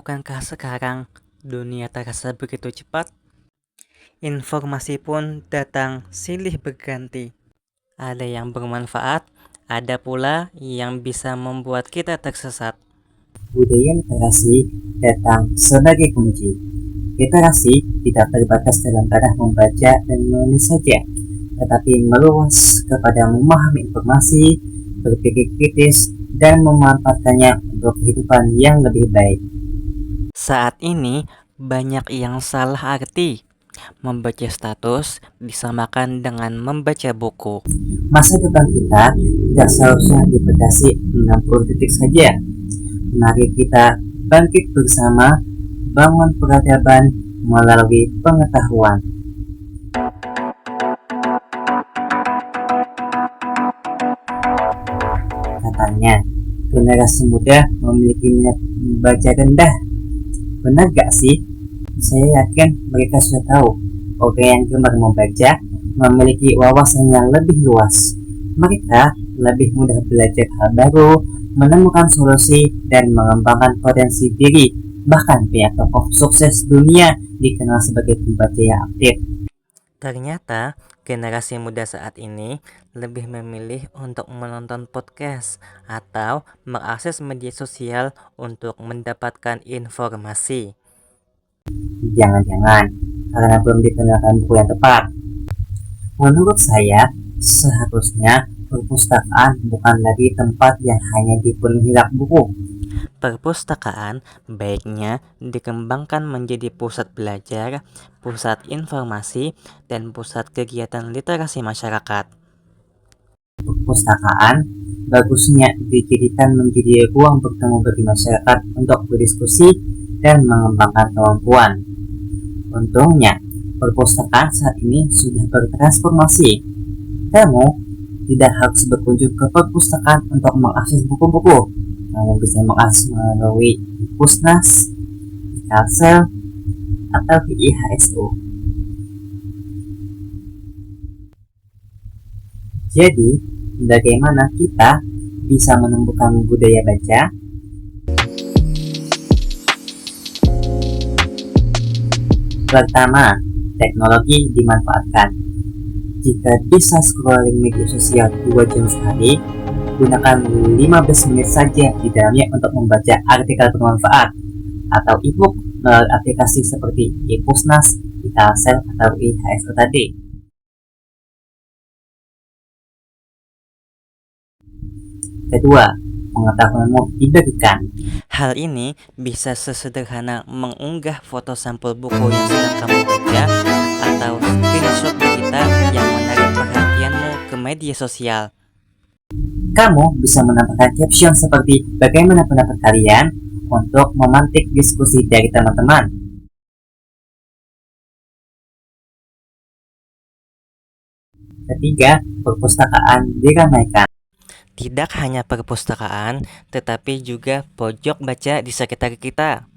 Bukankah sekarang dunia terasa begitu cepat? Informasi pun datang silih berganti. Ada yang bermanfaat, ada pula yang bisa membuat kita tersesat. Budaya literasi datang sebagai kunci. Literasi tidak terbatas dalam taraf membaca dan menulis saja, tetapi meluas kepada memahami informasi, berpikir kritis, dan memanfaatkannya untuk kehidupan yang lebih baik. Saat ini banyak yang salah arti. Membaca status disamakan dengan membaca buku. Masa depan kita tidak seharusnya dibatasi 60 detik saja. Mari kita bangkit bersama, bangun peradaban melalui pengetahuan. Katanya, generasi muda memiliki minat membaca rendah. Benar gak sih? Saya yakin mereka sudah tahu orang yang gemar membaca memiliki wawasan yang lebih luas. Mereka lebih mudah belajar hal baru, menemukan solusi, dan mengembangkan potensi diri. Bahkan banyak tokoh sukses dunia dikenal sebagai pembaca yang aktif. Ternyata generasi muda saat ini lebih memilih untuk menonton podcast atau mengakses media sosial untuk mendapatkan informasi. Jangan-jangan karena belum dikenalkan buku yang tepat. Menurut saya, seharusnya perpustakaan bukan lagi tempat yang hanya dipenuhi rak buku. Perpustakaan baiknya dikembangkan menjadi pusat belajar, pusat informasi, dan pusat kegiatan literasi masyarakat. Perpustakaan bagusnya dijadikan menjadi ruang bertemu bagi masyarakat untuk berdiskusi dan mengembangkan kemampuan. Untungnya, perpustakaan saat ini sudah bertransformasi. Kamu tidak harus berkunjung ke perpustakaan untuk mengakses buku-buku. Kamu bisa mengakses melalui Pusnas, Kalsel, atau IHSU. Jadi, bagaimana kita bisa menumbuhkan budaya baca? Pertama, teknologi dimanfaatkan. Jika bisa scrolling media sosial 2 jam sehari, gunakan 15 menit saja di dalamnya untuk membaca artikel bermanfaat atau e-book melalui aplikasi seperti e-Pusnas, e-Kalsel, atau IHSU tadi. Kedua, pengetahuanmu dibagikan. Hal ini bisa sesederhana mengunggah foto sampul buku yang sedang kamu baca atau screenshot berita yang menarik perhatianmu ke media sosial. Kamu bisa menambahkan caption seperti bagaimana pendapat kalian untuk memantik diskusi dari teman-teman. Ketiga, perpustakaan diramaikan. Tidak hanya perpustakaan, tetapi juga pojok baca di sekitar kita.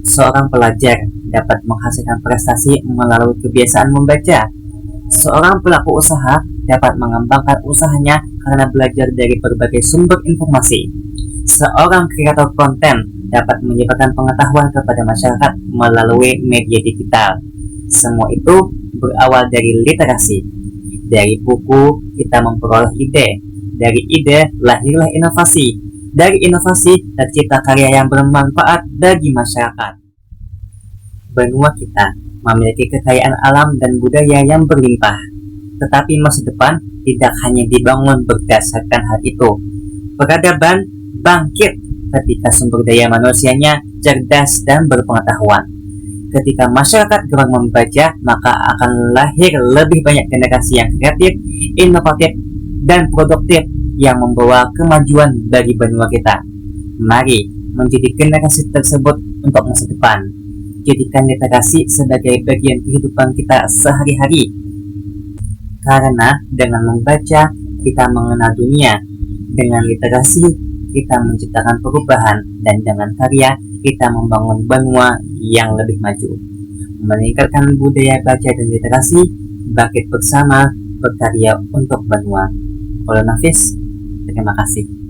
Seorang pelajar dapat menghasilkan prestasi melalui kebiasaan membaca. Seorang pelaku usaha dapat mengembangkan usahanya karena belajar dari berbagai sumber informasi. Seorang kreator konten dapat menyebarkan pengetahuan kepada masyarakat melalui media digital. Semua itu berawal dari literasi. Dari buku kita memperoleh ide. Dari ide lahirlah inovasi. Dari inovasi tercipta karya yang bermanfaat bagi masyarakat. Benua kita memiliki kekayaan alam dan budaya yang berlimpah. Tetapi masa depan tidak hanya dibangun berdasarkan hal itu. Peradaban bangkit ketika sumber daya manusianya cerdas dan berpengetahuan. Ketika masyarakat gemar membaca, maka akan lahir lebih banyak generasi yang kreatif, inovatif, dan produktif yang membawa kemajuan bagi benua kita. Mari menjadi generasi tersebut untuk masa depan. Jadikan literasi sebagai bagian kehidupan kita sehari-hari. Karena dengan membaca, kita mengenal dunia. Dengan literasi, kita menciptakan perubahan. Dan dengan karya, kita membangun benua yang lebih maju. Meningkatkan budaya baca dan literasi, bangkit bersama, berkarya untuk benua. Nafis, terima kasih.